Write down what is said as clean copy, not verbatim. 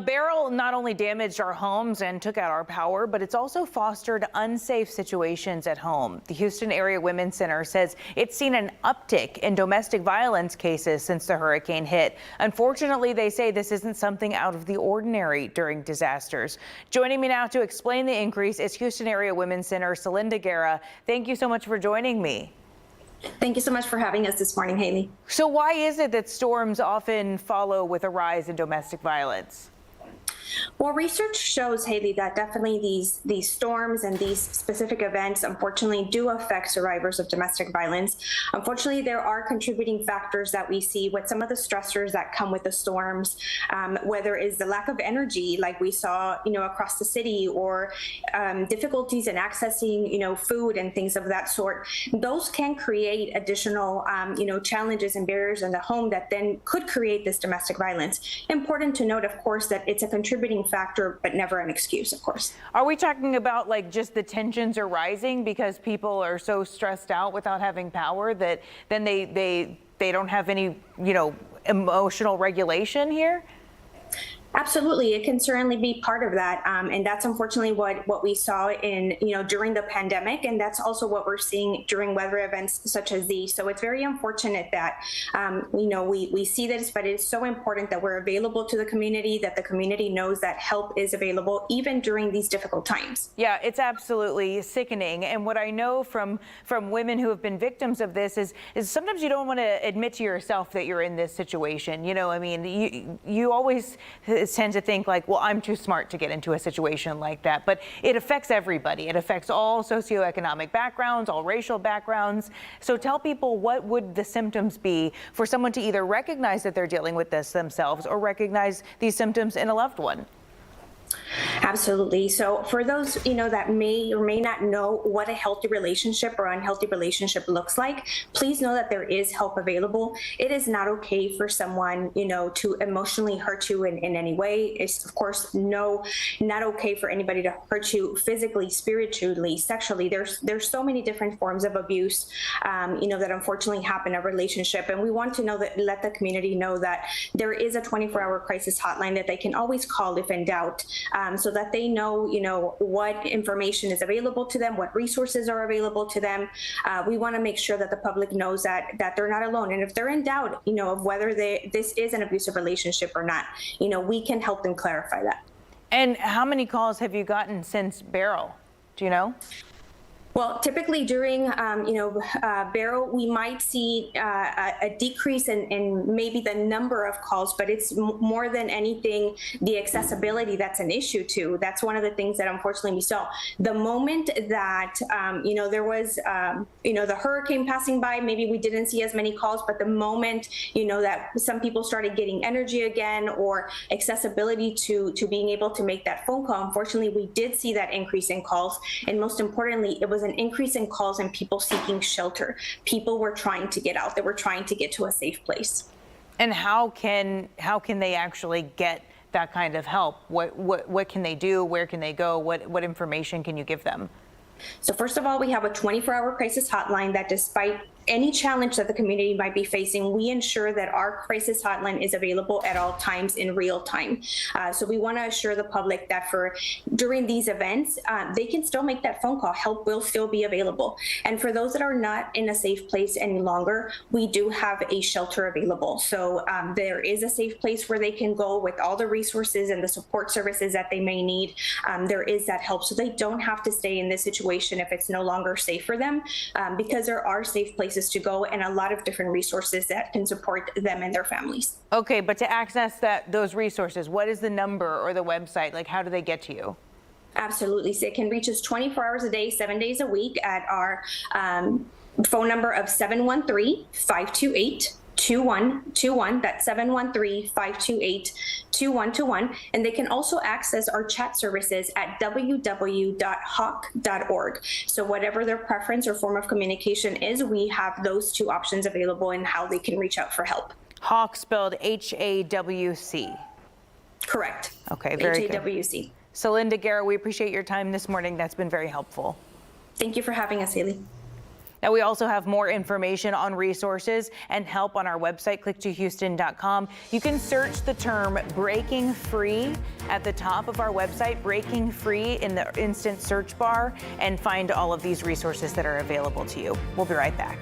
Beryl not only damaged our homes and took out our power, but it's also fostered unsafe situations at home. The Houston Area Women's Center says it's seen an uptick in domestic violence cases since the hurricane hit. Unfortunately, they say this isn't something out of the ordinary during disasters. Joining me now to explain the increase is Houston Area Women's Center Celinda Guerra. Thank you so much for joining me. Thank you so much for having us this morning, Haley. So why is it that storms often follow with a rise in domestic violence? Well, research shows, Haley, that definitely these storms and these specific events, unfortunately, do affect survivors of domestic violence. Unfortunately, there are contributing factors that we see with some of the stressors that come with the storms, whether it's the lack of energy, like we saw, across the city, or difficulties in accessing, food and things of that sort. Those can create additional, challenges and barriers in the home that then could create this domestic violence. Important to note, of course, that it's a contributing factor, but never an excuse, of course. Are we talking about like just the tensions are rising because people are so stressed out without having power that then they don't have any, emotional regulation here? Absolutely, it can certainly be part of that, and that's unfortunately what we saw in during the pandemic, and that's also what we're seeing during weather events such as these. So it's very unfortunate that we see this, but it's so important that we're available to the community, that the community knows that help is available even during these difficult times. Yeah, it's absolutely sickening, and what I know from women who have been victims of this is sometimes you don't want to admit to yourself that you're in this situation. You always tend to think like, well, I'm too smart to get into a situation like that. But it affects everybody. It affects all socioeconomic backgrounds, all racial backgrounds. So tell people, what would the symptoms be for someone to either recognize that they're dealing with this themselves or recognize these symptoms in a loved one? Absolutely. So for those, that may or may not know what a healthy relationship or unhealthy relationship looks like, please know that there is help available. It is not okay for someone, to emotionally hurt you in any way. It's, of course, not okay for anybody to hurt you physically, spiritually, sexually. There's so many different forms of abuse, that unfortunately happen in a relationship. And we want to let the community know that there is a 24-hour crisis hotline that they can always call if in doubt. So that they know, what information is available to them, what resources are available to them. We want to make sure that the public knows that they're not alone. And if they're in doubt, of whether this is an abusive relationship or not, we can help them clarify that. And how many calls have you gotten since Beryl? Do you know? Well, typically during, Beryl, we might see a decrease in maybe the number of calls, but it's more than anything the accessibility that's an issue too. That's one of the things that unfortunately we saw. The moment that, there was, the hurricane passing by, maybe we didn't see as many calls, but the moment, that some people started getting energy again or accessibility to being able to make that phone call, unfortunately, we did see that increase in calls. And most importantly, it was an increase in calls and people seeking shelter. People were trying to get out. They were trying to get to a safe place. And how can they actually get that kind of help? What can they do? Where can they go? What information can you give them? So first of all, we have a 24-hour crisis hotline that, despite any challenge that the community might be facing, we ensure that our crisis hotline is available at all times in real time. So we want to assure the public that during these events, they can still make that phone call. Help will still be available. And for those that are not in a safe place any longer, we do have a shelter available. So there is a safe place where they can go with all the resources and the support services that they may need. There is that help, so they don't have to stay in this situation if it's no longer safe for them, because there are safe places to go and a lot of different resources that can support them and their families. Okay, but to access those resources, what is the number or the website? Like, how do they get to you? Absolutely. So it can reach us 24 hours a day, 7 days a week at our phone number of 713-528-2121. That's 713-528-2121. And they can also access our chat services at www.hawk.org. So whatever their preference or form of communication is, we have those two options available in how they can reach out for help. Hawk spelled H-A-W-C. Correct. Okay, very good. H-A-W-C. Celinda Guerra, we appreciate your time this morning. That's been very helpful. Thank you for having us, Haley. Now, we also have more information on resources and help on our website, click2houston.com. You can search the term breaking free at the top of our website, breaking free in the instant search bar, and find all of these resources that are available to you. We'll be right back.